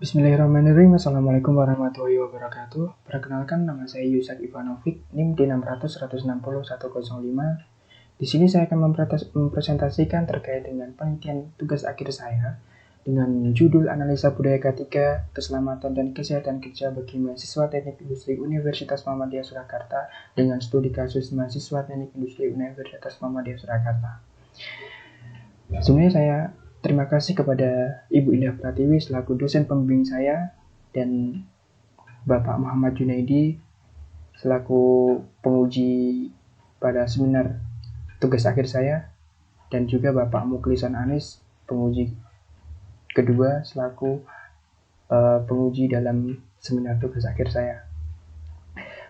Bismillahirrahmanirrahim. Assalamualaikum warahmatullahi wabarakatuh. Perkenalkan, nama saya Yusak Ivanovic, NIM di 600160105. Di sini saya akan mempresentasikan terkait dengan penelitian tugas akhir saya dengan judul Analisa Budaya K3, Keselamatan dan Kesehatan Kerja bagi Mahasiswa Teknik Industri Universitas Muhammadiyah Surakarta dengan studi kasus mahasiswa Teknik Industri Universitas Muhammadiyah Surakarta. Sebenarnya saya terima kasih kepada Ibu Indah Pratiwi selaku dosen pembimbing saya dan Bapak Muhammad Junaidi selaku penguji pada seminar tugas akhir saya dan juga Bapak Muklisan Anis penguji kedua selaku penguji dalam seminar tugas akhir saya.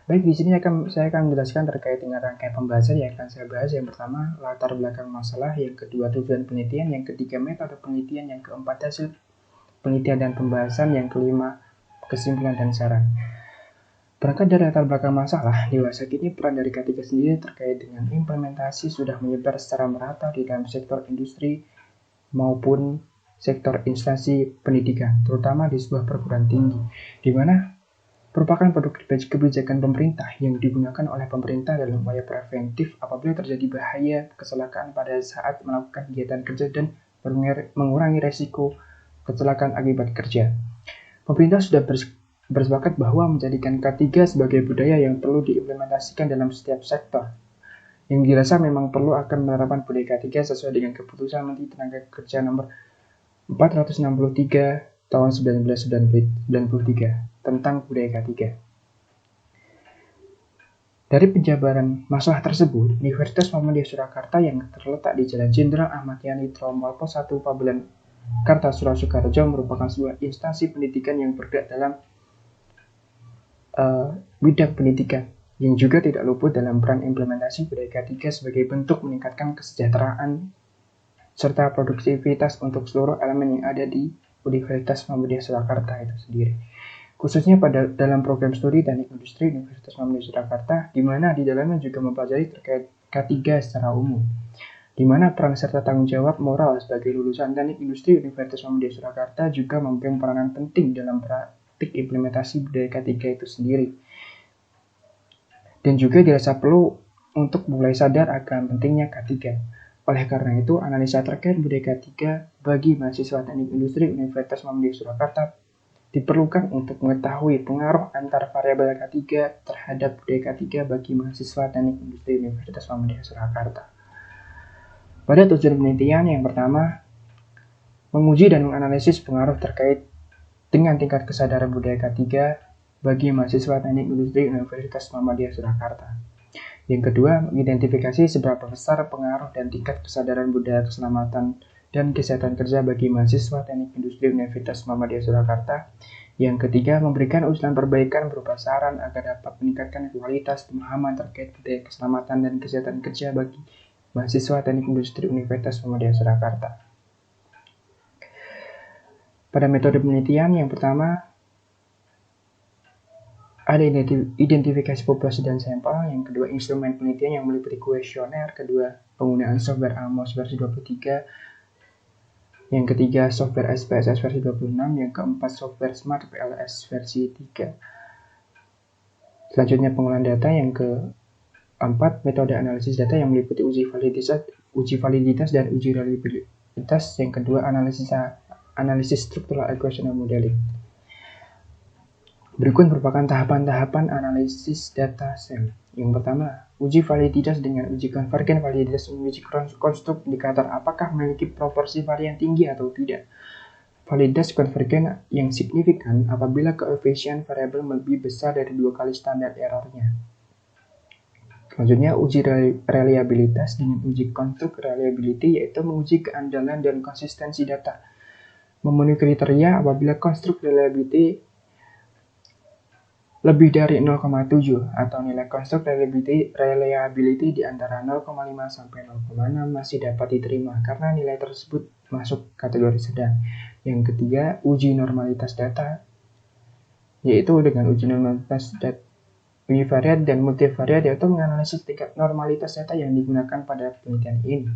Baik, di sini saya akan menjelaskan terkait dengan rangkaian pembahasan yang akan saya bahas. Yang pertama, latar belakang masalah. Yang kedua, tujuan penelitian. Yang ketiga, metode penelitian. Yang keempat, hasil penelitian dan pembahasan. Yang kelima, kesimpulan dan saran. Berangkat dari latar belakang masalah, dewasa kini peran dari K3 sendiri terkait dengan implementasi sudah menyebar secara merata di dalam sektor industri maupun sektor instansi pendidikan, terutama di sebuah perguruan tinggi, di mana merupakan produk kebijakan pemerintah yang digunakan oleh pemerintah dalam upaya preventif apabila terjadi bahaya kecelakaan pada saat melakukan kegiatan kerja dan mengurangi resiko kecelakaan akibat kerja. Pemerintah sudah bersepakat bahwa menjadikan K3 sebagai budaya yang perlu diimplementasikan dalam setiap sektor. Yang dirasa memang perlu akan menerapkan budaya K3 sesuai dengan keputusan Menteri Tenaga Kerja nomor 463 tahun 1993 tentang budaya K3. Dari penjabaran masalah tersebut, Universitas Muhammadiyah Surakarta yang terletak di Jalan Jenderal Ahmad Yani Tromolpo 1 Pabelan Kartasura Sukoharjo merupakan sebuah instansi pendidikan yang bergerak dalam bidang pendidikan yang juga tidak luput dalam peran implementasi budaya K3 sebagai bentuk meningkatkan kesejahteraan serta produktivitas untuk seluruh elemen yang ada di Universitas Muhammadiyah Surakarta itu sendiri. Khususnya dalam program studi teknik industri Universitas Muhammadiyah Surakarta, di mana di dalamnya juga mempelajari terkait K3 secara umum, di mana peran serta tanggung jawab moral sebagai lulusan teknik industri Universitas Muhammadiyah Surakarta juga memegang peranan penting dalam praktik implementasi budaya K3 itu sendiri. Dan juga dirasa perlu untuk mulai sadar akan pentingnya K3. Oleh karena itu, analisa terkait budaya K3 bagi mahasiswa teknik industri Universitas Muhammadiyah Surakarta diperlukan untuk mengetahui pengaruh antar variabel K3 terhadap budaya K3 bagi mahasiswa teknik industri Universitas Muhammadiyah Surakarta. Pada tujuan penelitian yang pertama, menguji dan menganalisis pengaruh terkait dengan tingkat kesadaran budaya K3 bagi mahasiswa teknik industri Universitas Muhammadiyah Surakarta. Yang kedua, mengidentifikasi seberapa besar pengaruh dan tingkat kesadaran budaya keselamatan dan kesehatan kerja bagi mahasiswa teknik industri Universitas Muhammadiyah Surakarta. Yang ketiga, memberikan usulan perbaikan berupa saran agar dapat meningkatkan kualitas pemahaman terkait budaya keselamatan dan kesehatan kerja bagi mahasiswa teknik industri Universitas Muhammadiyah Surakarta. Pada metode penelitian yang pertama, ada identifikasi populasi dan sampel, yang kedua instrumen penelitian yang meliputi kuesioner, kedua penggunaan software AMOS versi 23, yang ketiga software SPSS versi 26, yang keempat software Smart PLS versi 3. Selanjutnya pengolahan data, yang keempat metode analisis data yang meliputi uji validitas dan uji reliabilitas, yang kedua analisis struktural equational modeling. Berikut merupakan tahapan-tahapan analisis data sel. Yang pertama, uji validitas dengan uji konvergen validitas menguji konstruk indikator apakah memiliki proporsi varian tinggi atau tidak. Validitas konvergen yang signifikan apabila koefisien variabel lebih besar dari 2 kali standar errornya. Selanjutnya, uji reliabilitas dengan uji konstruk reliability, yaitu menguji keandalan dan konsistensi data. Memenuhi kriteria apabila konstruk reliability lebih dari 0,7 atau nilai konstruk reliability di antara 0,5 sampai 0,6 masih dapat diterima karena nilai tersebut masuk kategori sedang. Yang ketiga, uji normalitas data, yaitu dengan uji normalitas data univariat dan multivariat, yaitu menganalisis tingkat normalitas data yang digunakan pada penelitian ini.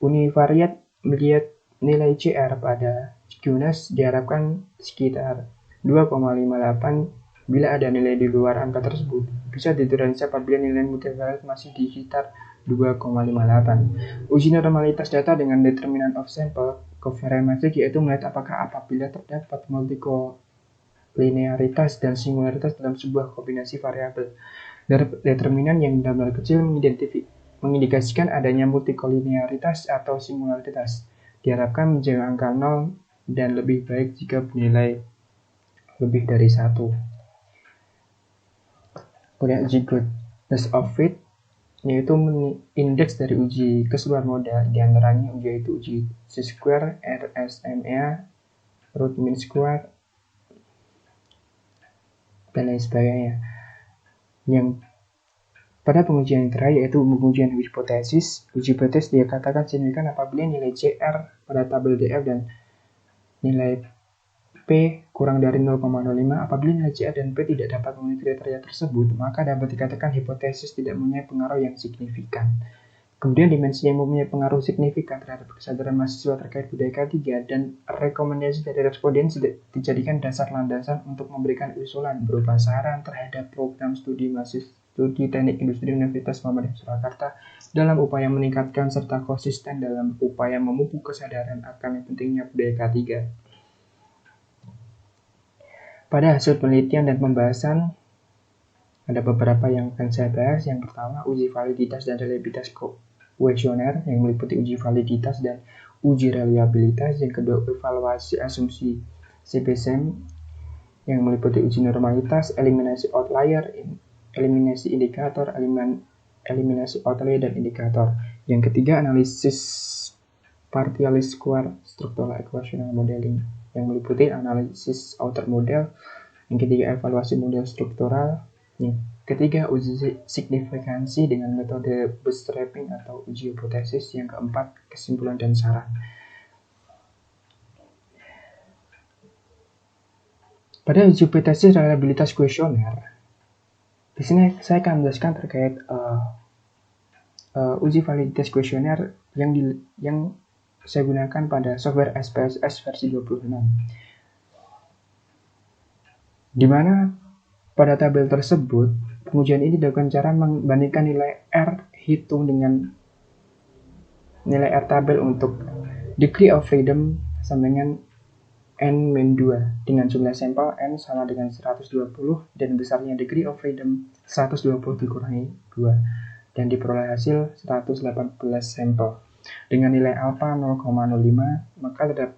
Univariat melihat nilai CR pada skewness diharapkan sekitar 2,58. Bila ada nilai di luar angka tersebut, bisa ditoleransi apabila nilai multivariat masih di sekitar 2,58. Uji normalitas data dengan determinant of sample covariance yaitu melihat apakah apabila terdapat multikolinearitas dan singularitas dalam sebuah kombinasi variabel. Determinan yang benar-benar kecil mengindikasikan adanya multikolinearitas atau singularitas. Diharapkan menjauh angka 0 dan lebih baik jika bernilai lebih dari 1. Kemudian uji goodness of fit yaitu indeks dari uji keseluruhan model, diantaranya yaitu uji C-square, RSMA, root mean square, dan lain sebagainya. Yang pada pengujian yang terakhir yaitu pengujian hipotesis. Uji hipotesis dikatakan signifikan apabila nilai CR pada tabel DF dan nilai P kurang dari 0,05. Apabila nilai CR dan P tidak dapat memenuhi kriteria tersebut, maka dapat dikatakan hipotesis tidak mempunyai pengaruh yang signifikan. Kemudian dimensi yang mempunyai pengaruh signifikan terhadap kesadaran mahasiswa terkait budaya K3 dan rekomendasi dari responden dijadikan dasar landasan untuk memberikan usulan berupa saran terhadap program studi studi teknik industri Universitas Muhammadiyah Surakarta dalam upaya meningkatkan serta konsisten dalam upaya memupuk kesadaran akan pentingnya budaya K3. Pada hasil penelitian dan pembahasan, ada beberapa yang akan saya bahas. Yang pertama, uji validitas dan reliabilitas kuesioner yang meliputi uji validitas dan uji reliabilitas. Yang kedua, evaluasi asumsi CBSM yang meliputi uji normalitas, eliminasi outlier, eliminasi indikator, eliminasi outlier dan indikator. Yang ketiga, analisis partially square structural equational modeling yang meliputi analisis outer model. Yang ketiga, evaluasi model struktural. Yang ketiga, uji signifikansi dengan metode bootstrapping atau uji hipotesis. Yang keempat, kesimpulan dan saran. Pada uji hipotesis reliabilitas kuesioner, di sini saya akan menjelaskan terkait uji validitas kuesioner yang saya gunakan pada software SPSS versi 26. Di mana pada tabel tersebut, pengujian ini dilakukan cara membandingkan nilai R hitung dengan nilai R tabel untuk degree of freedom sama dengan N-2 dengan jumlah sampel N sama dengan 120 dan besarnya degree of freedom 120 dikurangi 2 dan diperoleh hasil 118 sampel. Dengan nilai alpha 0,05 maka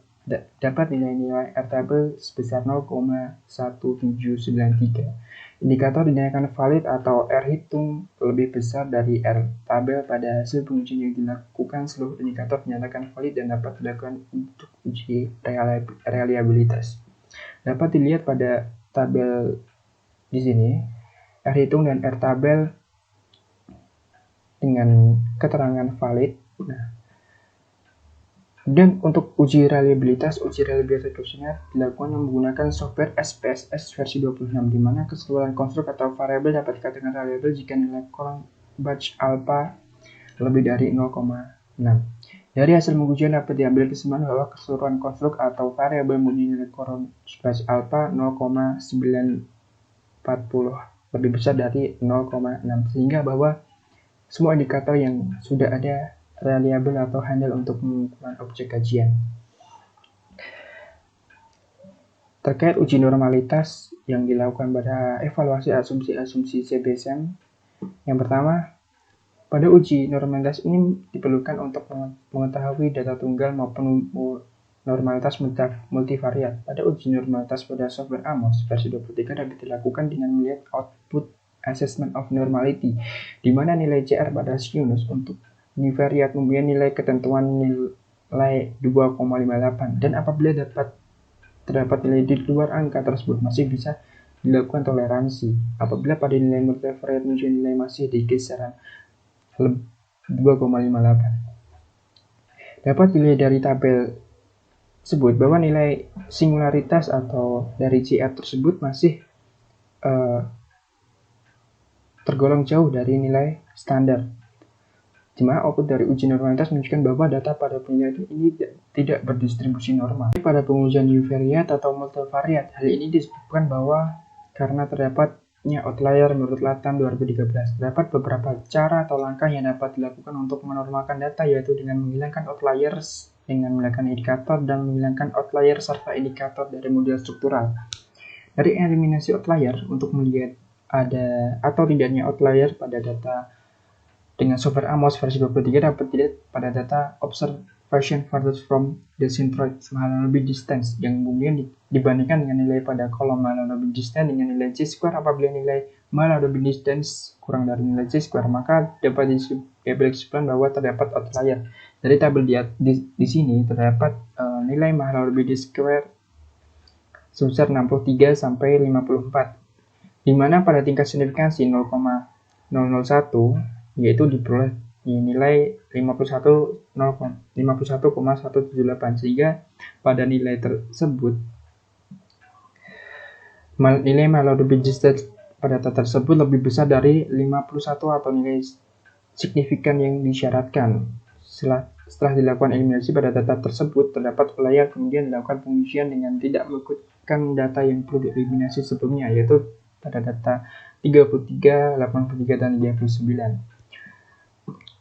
dapat nilai-nilai R tabel sebesar 0,1793. Indikator dinyatakan valid atau R hitung lebih besar dari R tabel. Pada hasil pengujian yang dilakukan, seluruh indikator dinyatakan valid dan dapat dilakukan untuk uji reliabilitas. Dapat dilihat pada tabel di sini, R hitung dan R tabel dengan keterangan valid. Nah, dan untuk uji reliabilitas kuesioner dilakukan menggunakan software SPSS versi 26, di mana keseluruhan konstruk atau variabel dapat dikatakan reliable jika nilai Cronbach alpha lebih dari 0,6. Dari hasil pengujian dapat diambil kesimpulan bahwa keseluruhan konstruk atau variabel mempunyai nilai Cronbach alpha 0,940 lebih besar dari 0,6, sehingga bahwa semua indikator yang sudah ada reliable atau handal untuk mengumpulkan objek kajian. Terkait uji normalitas yang dilakukan pada evaluasi asumsi-asumsi CBSM, yang pertama, pada uji normalitas ini diperlukan untuk mengetahui data tunggal maupun normalitas multivariat. Pada uji normalitas pada software AMOS versi 23 dapat dilakukan dengan melihat output assessment of normality, di mana nilai CR pada skewness untuk univariat mempunyai nilai ketentuan nilai 2,58 dan apabila terdapat nilai di luar angka tersebut masih bisa dilakukan toleransi. Apabila pada nilai multivariat muncul nilai masih di kisaran 2,58. Dapat dilihat dari tabel tersebut bahwa nilai singularitas atau dari CR tersebut masih tergolong jauh dari nilai standar. di mana output dari uji normalitas menunjukkan bahwa data pada penilaian ini tidak berdistribusi normal. Pada pengujian univariat atau multivariat, hal ini disebabkan bahwa karena terdapatnya outlier menurut Latham 2013. Terdapat beberapa cara atau langkah yang dapat dilakukan untuk menormalkan data, yaitu dengan menghilangkan outliers, dengan menggunakan indikator, dan menghilangkan outlier serta indikator dari model struktural. Dari eliminasi outlier untuk melihat ada atau tidaknya outlier pada data dengan software Amos versi 23 dapat dilihat pada data observation farthest from the centroid Mahalanobis distance yang kemudian dibandingkan dengan nilai pada kolom Mahalanobis distance dengan nilai C-square. Apabila nilai Mahalanobis distance kurang dari nilai C-square, maka dapat disimpulkan bahwa terdapat outlier. Dari tabel di sini terdapat nilai Mahalanobis square sebesar 63 sampai 54, di mana pada tingkat signifikansi 0,001 yaitu diperoleh nilai 51,178, sehingga pada nilai tersebut nilai Mahalanobis distance pada data tersebut lebih besar dari 51 atau nilai signifikan yang disyaratkan. Setelah dilakukan eliminasi pada data tersebut, terdapat outlier, kemudian dilakukan pengujian dengan tidak mengikutkan data yang perlu dieliminasi sebelumnya, yaitu pada data 33, 83, dan 39.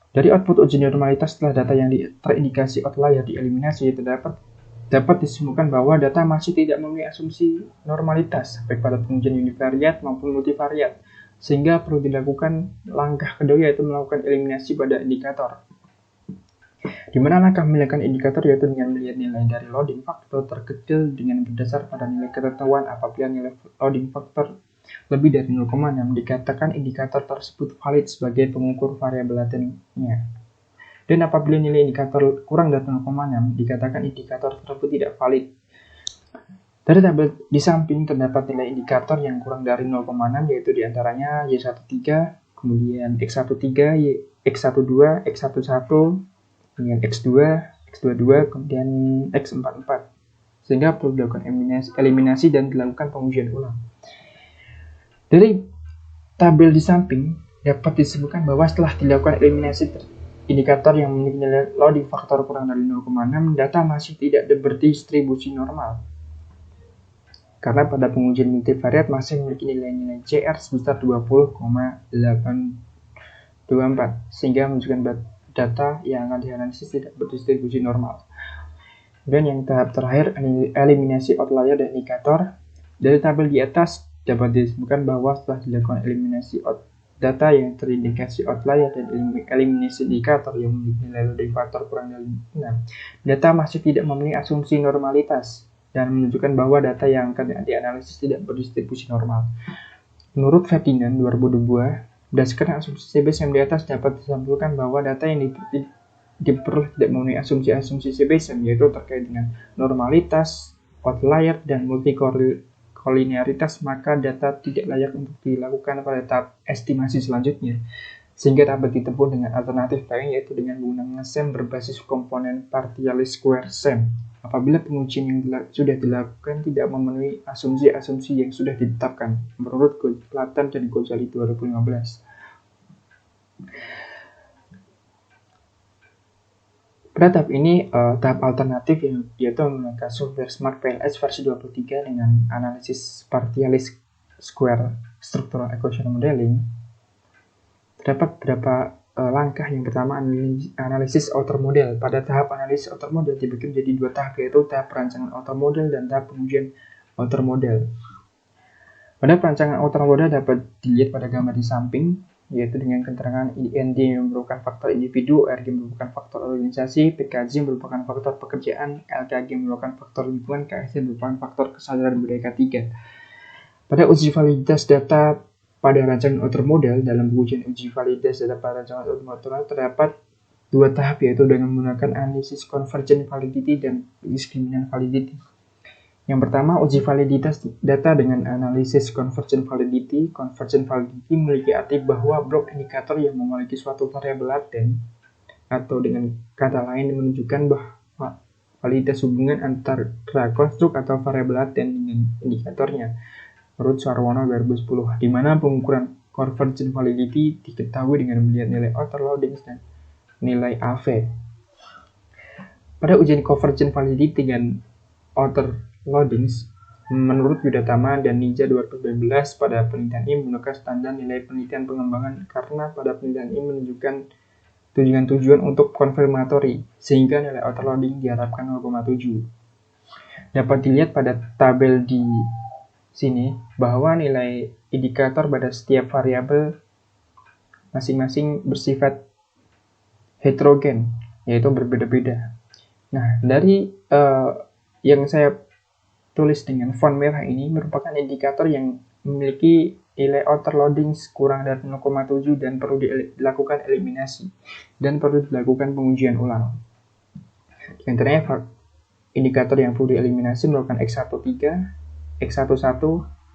Dari output uji normalitas setelah data yang terindikasi outlier dieliminasi, dapat disimpulkan bahwa data masih tidak memenuhi asumsi normalitas, baik pada pengujian univariat maupun multivariat, sehingga perlu dilakukan langkah kedua, yaitu melakukan eliminasi pada indikator. Di mana langkah memilihkan indikator yaitu dengan melihat nilai dari loading factor terkecil dengan berdasar pada nilai ketentuan. Apabila nilai loading factor lebih dari 0,6, dikatakan indikator tersebut valid sebagai pengukur variabel latennya. Dan apabila nilai indikator kurang dari 0,6, dikatakan indikator tersebut tidak valid. Dari tabel di samping terdapat nilai indikator yang kurang dari 0,6, yaitu diantaranya Y13, kemudian X13, X12, X11, kemudian X2, X22, kemudian X44. Sehingga perlu dilakukan eliminasi dan dilakukan pengujian ulang. Dari tabel di samping dapat disebutkan bahwa setelah dilakukan eliminasi indikator yang memiliki nilai loading faktor kurang dari 0,6, data masih tidak berdistribusi normal. Karena pada pengujian multivariat masih memiliki nilai-nilai CR sebesar 20,824, sehingga menunjukkan data yang akan dianalisis tidak berdistribusi normal. Dan yang tahap terakhir, eliminasi outlier dan indikator. Dari tabel di atas dapat disebutkan bahwa setelah dilakukan eliminasi data yang terindikasi outlier dan eliminasi indikator yang memiliki nilai loading faktor kurang dari 6, data masih tidak memenuhi asumsi normalitas dan menunjukkan bahwa data yang akan dianalisis tidak berdistribusi normal. Menurut Ferdinand 2002, berdasarkan asumsi CBSM di atas dapat disimpulkan bahwa data yang diperoleh tidak memenuhi asumsi-asumsi CBSM, yaitu terkait dengan normalitas, outlier, dan multikolinearitas, maka data tidak layak untuk dilakukan pada tahap estimasi selanjutnya, sehingga dapat ditempuh dengan alternatif lain, yaitu dengan menggunakan SEM berbasis komponen partialis square SEM apabila pengujian yang sudah dilakukan tidak memenuhi asumsi-asumsi yang sudah ditetapkan menurut Latham dan Ghazali 2015. Pada tahap ini, tahap alternatif yaitu menggunakan software Smart PLS versi 23 dengan analisis partialis square structural equation modeling. Terdapat beberapa langkah. Yang pertama, analisis outer model. Pada tahap analisis outer model dibagi menjadi dua tahap, yaitu tahap perancangan outer model dan tahap pengujian outer model. Pada perancangan outer model dapat dilihat pada gambar di samping, yaitu dengan keterangan IND yang merupakan faktor individu, RG merupakan faktor organisasi, PKJ merupakan faktor pekerjaan, LKG merupakan faktor lingkungan, KSD merupakan faktor kesadaran budaya ketiga. Pada uji validitas data pada rancangan outer model, dalam pengujian uji validitas data pada rancangan outer model terdapat dua tahap, yaitu dengan menggunakan analisis convergent validity dan discriminant validity. Yang pertama, uji validitas data dengan analisis convergent validity. Convergent validity memiliki arti bahwa blok indikator yang memiliki suatu variabel laten, atau dengan kata lain menunjukkan bahwa validitas hubungan antara konstruk atau variabel laten dengan indikatornya, menurut Sarwono 2010, di mana pengukuran convergent validity diketahui dengan melihat nilai outer loading dan nilai AV. Pada ujian convergent validity dengan outer loadings, menurut Yudatama dan Nija 2019 pada penelitian ini menggunakan standar nilai penelitian pengembangan karena pada penelitian ini menunjukkan tujuan untuk konfirmatory, sehingga nilai outer loading diharapkan 0,7. Dapat dilihat pada tabel di sini bahwa nilai indikator pada setiap variabel masing-masing bersifat heterogen, yaitu berbeda-beda. Nah, dari yang saya tulis dengan font merah ini merupakan indikator yang memiliki nilai outer loading kurang dari 0,7 dan perlu dilakukan eliminasi dan perlu dilakukan pengujian ulang. Di antaranya indikator yang perlu dieliminasi merupakan X13, X11,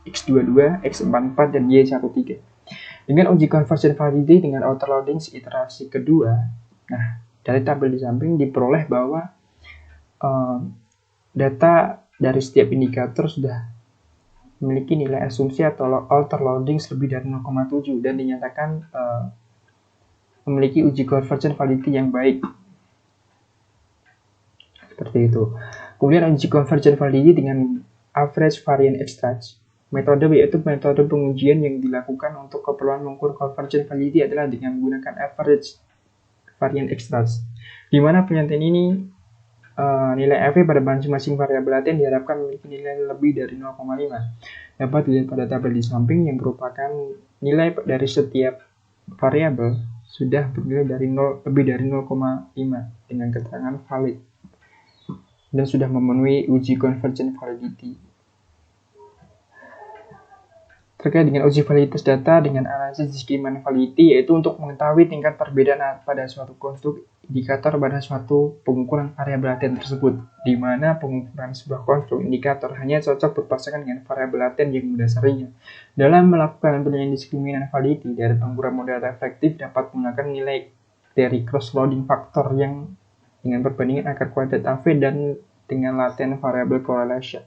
X22, X44, dan Y13. Dengan uji conversion validity dengan outer loading iterasi kedua, nah dari tabel di samping diperoleh bahwa data dari setiap indikator sudah memiliki nilai asumsi atau outer loading lebih dari 0,7 dan dinyatakan memiliki uji conversion validity yang baik. Seperti itu. Kemudian uji conversion validity dengan average variance extract. Metode yaitu metode pengujian yang dilakukan untuk keperluan mengukur conversion validity adalah dengan menggunakan average variance extract. Di mana penelitian ini nilai AV pada masing-masing variabel laten diharapkan memiliki nilai lebih dari 0,5. Dapat dilihat pada tabel di samping yang merupakan nilai dari setiap variabel sudah bernilai dari 0 lebih dari 0,5 dengan keterangan valid dan sudah memenuhi uji convergent validity. Terkait dengan uji validitas data dengan analisis discriminant validity, yaitu untuk mengetahui tingkat perbedaan pada suatu konstruk indikator pada suatu pengukuran variabel laten tersebut, di mana pengukuran sebuah konstruk indikator hanya cocok berpasangan dengan variabel laten yang mendasarinya. Dalam melakukan penilaian discriminant validity dari pengukuran model efektif dapat menggunakan nilai dari cross-loading faktor yang dengan perbandingan akar kuadrat AV dan dengan latent variable correlation.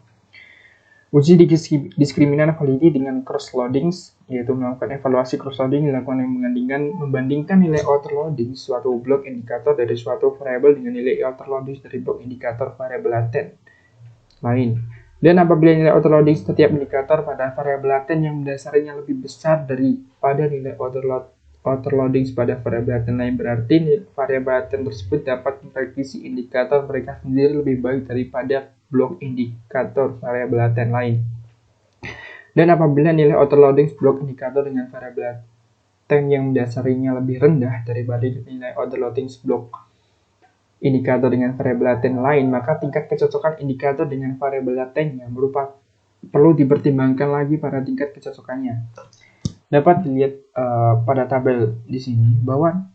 Uji discriminant validity dengan cross-loading, yaitu melakukan evaluasi cross-loading dilakukan yang membandingkan nilai outer loading suatu blok indikator dari suatu variabel dengan nilai outer loading dari blok indikator variabel laten lain. Dan apabila nilai outer loading setiap indikator pada variabel laten yang mendasarinya lebih besar daripada nilai outer loading pada variabel laten lain, berarti variabel laten tersebut dapat memprediksi indikator mereka sendiri lebih baik daripada blok indikator variabel laten lain. Dan apabila nilai outer loading blok indikator dengan variabel laten yang mendasarinya lebih rendah daripada nilai outer loading blok indikator dengan variabel laten lain, maka tingkat kecocokan indikator dengan variabel latennya perlu dipertimbangkan lagi pada tingkat kecocokannya. Dapat dilihat pada tabel di sini bahwa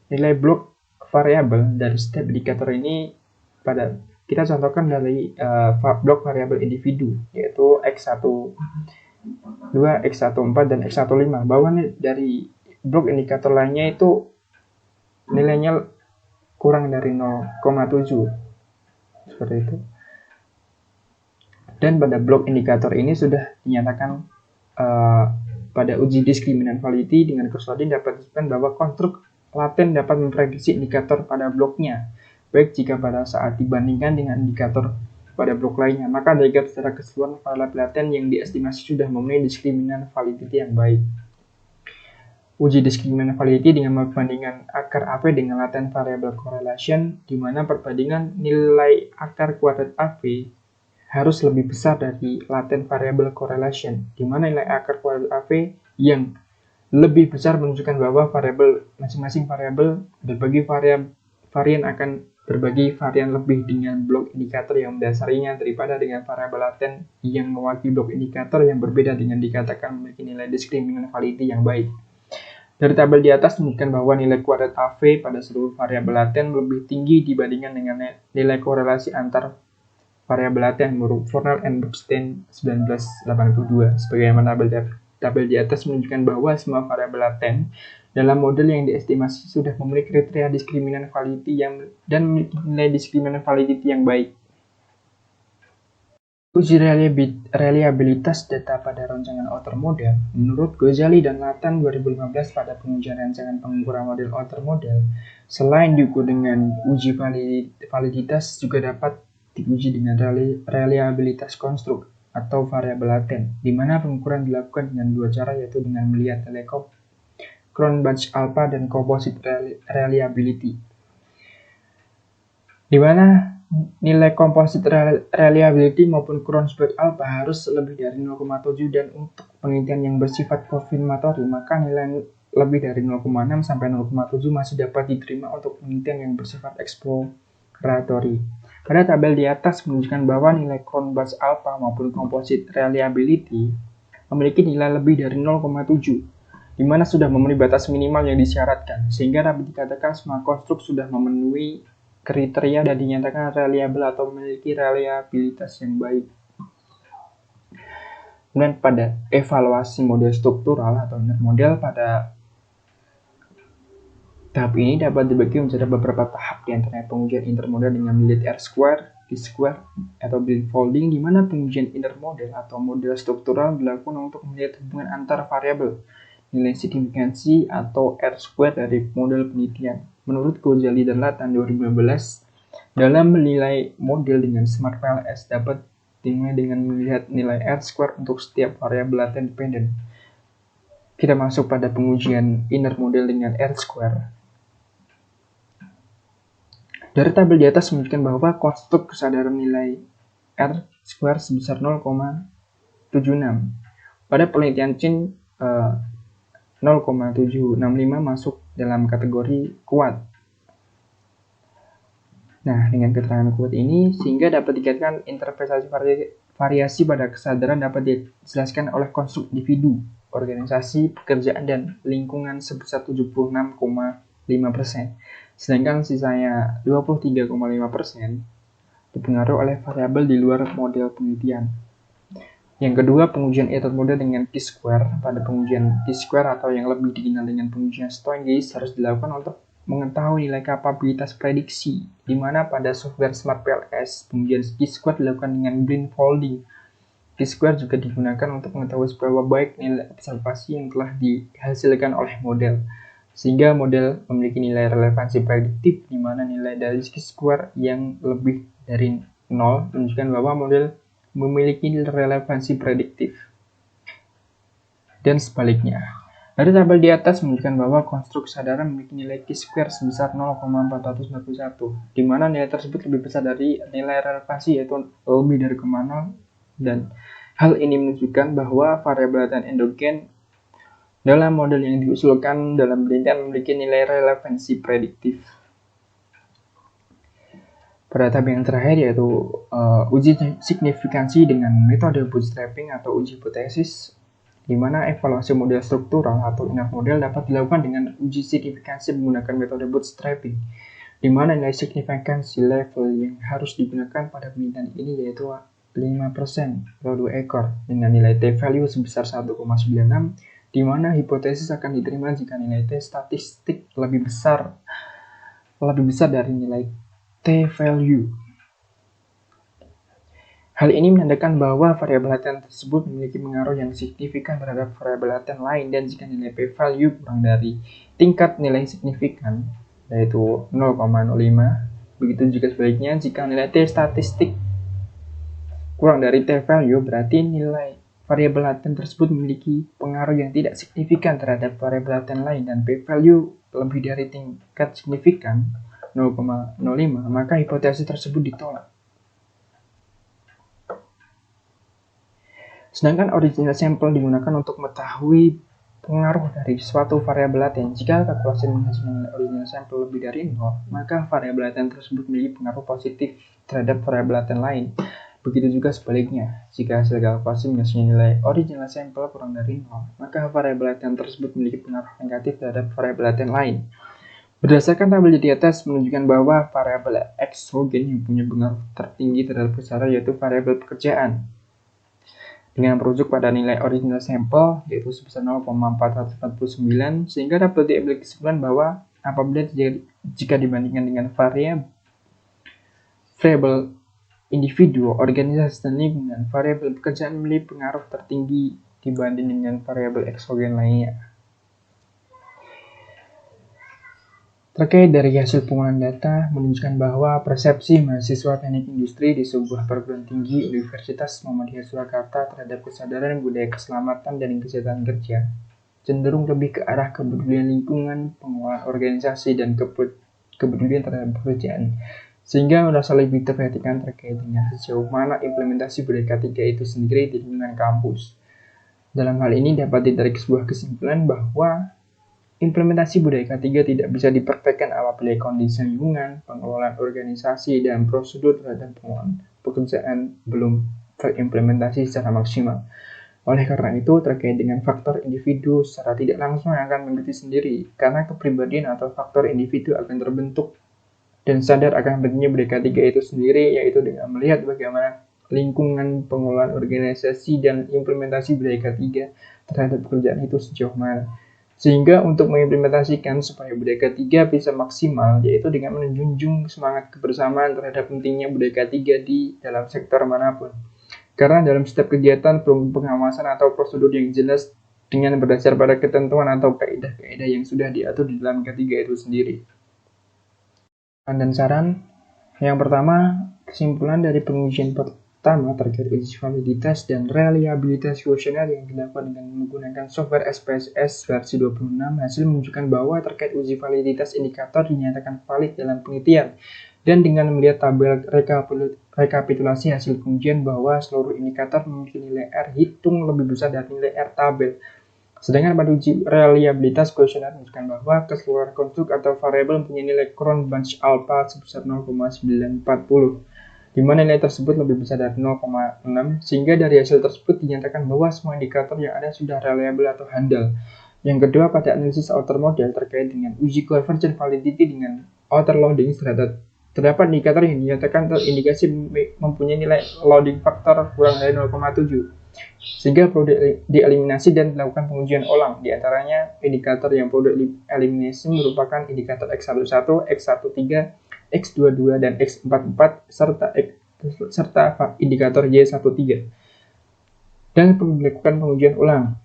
nilai blok variabel dari setiap indikator ini kita contohkan dari blok variabel individu, yaitu X12, X14, dan X15, bahwa dari blok indikator lainnya itu nilainya kurang dari 0,7 seperti itu. Dan pada blok indikator ini sudah dinyatakan pada uji discriminant validity dengan cross-loading dapat disebutkan bahwa konstruk laten dapat memprediksi indikator pada bloknya, baik jika pada saat dibandingkan dengan indikator pada blok lainnya, maka dianggap secara keseluruhan variabel laten yang diestimasi sudah memenuhi discriminant validity yang baik. Uji discriminant validity dengan perbandingan akar AV dengan latent variable correlation, di mana perbandingan nilai akar kuadrat AV harus lebih besar dari latent variable correlation, di mana nilai akar kuadrat AV yang lebih besar menunjukkan bahwa masing-masing variabel berbagi varian akan berbagi varian lebih dengan blok indikator yang mendasarinya daripada dengan variabel laten yang mewakili blok indikator yang berbeda dengan dikatakan memiliki nilai discriminant validity yang baik. Dari tabel di atas menunjukkan bahwa nilai kuadrat AV pada seluruh variabel laten lebih tinggi dibandingkan dengan nilai korelasi antar variabel laten menurut Fornell and Bernstein 1982. Sebagaimana tabel di atas menunjukkan bahwa semua variabel laten dalam model yang diestimasi sudah memiliki kriteria discriminant validity dan nilai discriminant validity yang baik. Uji reliabilitas data pada rancangan outer model. Menurut Ghazali dan Lathan 2015 pada pengujian rancangan pengukuran model outer model, selain diukur dengan uji validitas juga dapat diuji dengan reliabilitas konstruk atau variabel laten, di mana pengukuran dilakukan dengan dua cara, yaitu dengan melihat nilai Cronbach alpha dan composite reliability, di mana nilai composite reliability maupun Cronbach alpha harus lebih dari 0,7, dan untuk penelitian yang bersifat confirmatory maka nilai lebih dari 0,6 sampai 0,7 masih dapat diterima untuk penelitian yang bersifat exploratory. Pada tabel di atas menunjukkan bahwa nilai Cronbach alpha maupun composite reliability memiliki nilai lebih dari 0,7, di mana sudah memenuhi batas minimal yang disyaratkan, sehingga dapat dikatakan semua konstruk sudah memenuhi kriteria dan dinyatakan reliable atau memiliki reliabilitas yang baik. Kemudian pada evaluasi model struktural atau inner model, pada tahap ini dapat dibagi menjadi beberapa tahap, di antaranya pengujian intermodel dengan melihat R-square, T-square, atau blind folding, di mana pengujian inner model atau model struktural dilakukan untuk melihat hubungan antar variabel, nilai signifikansi atau R-square dari model penelitian. Menurut Ghazali dan Lathan 2015, dalam menilai model dengan Smart PLS dapat dimulai dengan melihat nilai R-square untuk setiap variabel laten dependen. Kita masuk pada pengujian inner model dengan R-square. Dari tabel di atas menunjukkan bahwa konstruk kesadaran nilai R-square sebesar 0,76. Pada penelitian Chin 0,765 masuk dalam kategori kuat. Nah, dengan keterangan kuat ini, sehingga dapat dikatakan interpretasi variasi pada kesadaran dapat dijelaskan oleh konstruk individu, organisasi, pekerjaan, dan lingkungan sebesar 76,5%. Sedangkan sisanya 23,5% dipengaruhi oleh variabel di luar model penelitian. Yang kedua, pengujian inner model dengan T-square. Pada pengujian T-square atau yang lebih dikenal dengan pengujian Stoengis harus dilakukan untuk mengetahui nilai kapabilitas prediksi, di mana pada software Smart PLS, pengujian T-square dilakukan dengan blind folding. T-square juga digunakan untuk mengetahui seberapa baik nilai observasi yang telah dihasilkan oleh model, sehingga model memiliki nilai relevansi prediktif, di mana nilai dari T-square yang lebih dari 0 menunjukkan bahwa model memiliki relevansi prediktif, dan sebaliknya. Dari tabel di atas menunjukkan bahwa konstruk kesadaran memiliki nilai T-square sebesar 0,441, di mana nilai tersebut lebih besar dari nilai relevansi, yaitu lebih dari 0,0, dan hal ini menunjukkan bahwa variabel laten endogen dalam model yang diusulkan dalam penelitian memiliki nilai relevansi prediktif. Pada tahap yang terakhir, yaitu uji signifikansi dengan metode bootstrapping atau uji hipotesis, di mana evaluasi model struktural atau inner model dapat dilakukan dengan uji signifikansi menggunakan metode bootstrapping, di mana nilai signifikansi level yang harus digunakan pada penelitian ini yaitu 5% atau 2 ekor dengan nilai t-value sebesar 1,96, di mana hipotesis akan diterima jika nilai t statistik lebih besar dari nilai t-value. Hal ini menandakan bahwa variabel laten tersebut memiliki pengaruh yang signifikan terhadap variabel laten lain, dan jika nilai p-value kurang dari tingkat nilai signifikan, yaitu 0,05, begitu juga sebaliknya jika nilai t statistik kurang dari t-value, berarti nilai variabel laten tersebut memiliki pengaruh yang tidak signifikan terhadap variabel laten lain, dan p-value lebih dari tingkat signifikan 0,05, maka hipotesis tersebut ditolak. Sedangkan original sampel digunakan untuk mengetahui pengaruh dari suatu variabel laten. Jika kalkulasi menghasilkan original sampel lebih dari 0, maka variabel laten tersebut memiliki pengaruh positif terhadap variabel laten lain. Begitu juga sebaliknya, jika hasil kalkulasi menghasilkan nilai original sampel kurang dari 0, maka variabel laten tersebut memiliki pengaruh negatif terhadap variabel laten lain. Berdasarkan tabel di atas menunjukkan bahwa variabel eksogen yang punya pengaruh tertinggi terhadap kesadaran yaitu variabel pekerjaan, dengan merujuk pada nilai original sampel yaitu sebesar 0,449, sehingga dapat diambil kesimpulan bahwa apabila jika dibandingkan dengan variabel individu, organisasi, dan lingkungan, variabel pekerjaan memiliki pengaruh tertinggi dibanding dengan variabel eksogen lainnya. Terkait dari hasil pengumpulan data menunjukkan bahwa persepsi mahasiswa teknik industri di sebuah perguruan tinggi Universitas Muhammadiyah Surakarta terhadap kesadaran budaya keselamatan dan kesehatan kerja cenderung lebih ke arah kepedulian lingkungan, pengelolaan organisasi, dan kepedulian terhadap pekerjaan, sehingga merasa lebih diperhatikan terkait dengan sejauh mana implementasi budaya K3 itu sendiri di lingkungan kampus. Dalam hal ini dapat ditarik sebuah kesimpulan bahwa implementasi budaya K3 tidak bisa dipraktekkan apabila kondisi lingkungan, pengelolaan organisasi, dan prosedur terhadap pengelolaan pekerjaan belum terimplementasi secara maksimal. Oleh karena itu, terkait dengan faktor individu secara tidak langsung akan mengerti sendiri, karena kepribadian atau faktor individu akan terbentuk dan sadar akan pentingnya budaya K3 itu sendiri, yaitu dengan melihat bagaimana lingkungan, pengelolaan organisasi, dan implementasi budaya K3 terhadap pekerjaan itu sejauh mana. Sehingga untuk mengimplementasikan supaya budaya K3 bisa maksimal, yaitu dengan menjunjung semangat kebersamaan terhadap pentingnya budaya K3 di dalam sektor manapun. Karena dalam setiap kegiatan perlu pengawasan atau prosedur yang jelas dengan berdasar pada ketentuan atau kaidah-kaidah yang sudah diatur di dalam K3 itu sendiri. Dan saran yang pertama, kesimpulan dari pengujian pertama terkait uji validitas dan reliabilitas kuesioner yang dilakukan dengan menggunakan software SPSS versi 26 hasil menunjukkan bahwa terkait uji validitas indikator dinyatakan valid dalam penelitian. Dan dengan melihat tabel rekapitulasi hasil pengujian bahwa seluruh indikator memiliki nilai R hitung lebih besar dari nilai R tabel. Sedangkan pada uji reliabilitas kuesioner menunjukkan bahwa keseluruhan konstruk atau variabel mempunyai nilai Cron-Bunch alpha sebesar 0,940, di mana nilai tersebut lebih besar dari 0,6, sehingga dari hasil tersebut dinyatakan bahwa semua indikator yang ada sudah reliable atau handal. Yang kedua, pada analisis outer model terkait dengan uji convergent validity dengan outer loading terdapat indikator yang dinyatakan terindikasi mempunyai nilai loading faktor kurang dari 0,7, sehingga perlu dieliminasi dan dilakukan pengujian ulang. Di antaranya indikator yang perlu dieliminasi merupakan indikator X11, X13, X22, dan X44 serta indikator Y13, dan perlu dilakukan pengujian ulang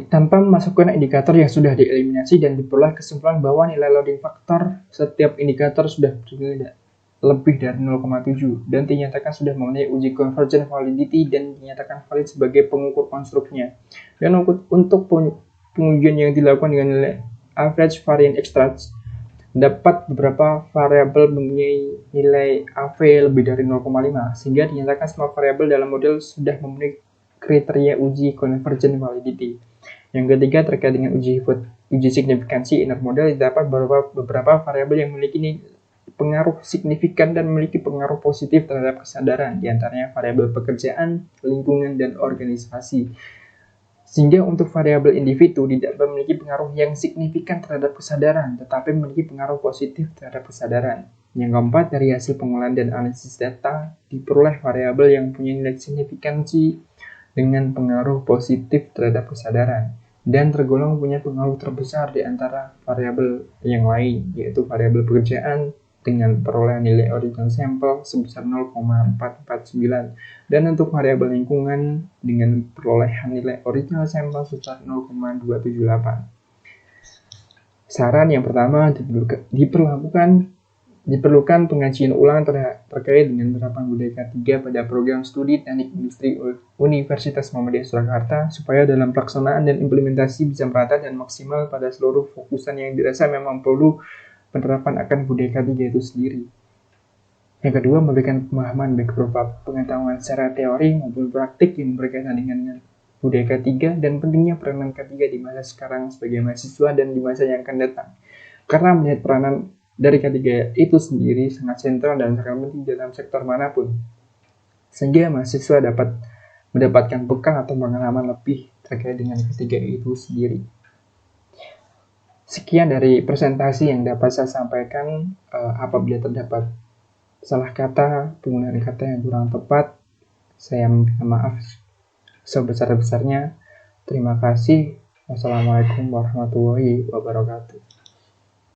tanpa memasukkan indikator yang sudah dieliminasi, dan diperoleh kesimpulan bahwa nilai loading faktor setiap indikator sudah bernilai lebih dari 0,7 dan dinyatakan sudah memenuhi uji convergent validity dan dinyatakan valid sebagai pengukur konstruknya. Dan untuk pengujian yang dilakukan dengan nilai average variance extract, dapat beberapa variabel mempunyai nilai AV lebih dari 0,5, sehingga dinyatakan semua variabel dalam model sudah memenuhi kriteria uji convergent validity. Yang ketiga, terkait dengan uji signifikansi inner model, dapat beberapa variabel yang memiliki pengaruh signifikan dan memiliki pengaruh positif terhadap kesadaran, diantaranya variabel pekerjaan, lingkungan, dan organisasi. Sehingga untuk variabel individu tidak memiliki pengaruh yang signifikan terhadap kesadaran, tetapi memiliki pengaruh positif terhadap kesadaran. Yang keempat, dari hasil pengolahan dan analisis data, diperoleh variabel yang punya nilai signifikansi dengan pengaruh positif terhadap kesadaran dan tergolong punya pengaruh terbesar di antara variabel yang lain, yaitu variabel pekerjaan dengan perolehan nilai original sampel sebesar 0,449, dan untuk variabel lingkungan dengan perolehan nilai original sampel sebesar 0,278. Saran yang pertama, diperlukan pengajian ulang terkait dengan penerapan budaya K3 pada program studi teknik industri Universitas Muhammadiyah Surakarta, supaya dalam pelaksanaan dan implementasi bisa merata dan maksimal pada seluruh fokusan yang dirasa memang perlu penerapan akan budaya K3 itu sendiri. Yang kedua, memberikan pemahaman baik berupa pengetahuan secara teori maupun praktik yang berkaitan dengan budaya K3 dan pentingnya peranan K3 di masa sekarang sebagai mahasiswa dan di masa yang akan datang. Karena melihat peranan dari K3 itu sendiri sangat sentral dan sangat penting dalam sektor manapun, sehingga mahasiswa dapat mendapatkan bekal atau pengalaman lebih terkait dengan K3 itu sendiri. Sekian dari presentasi yang dapat saya sampaikan. Apabila terdapat salah kata, penggunaan kata yang kurang tepat, saya minta maaf sebesar-besarnya. Terima kasih. Wassalamualaikum warahmatullahi wabarakatuh.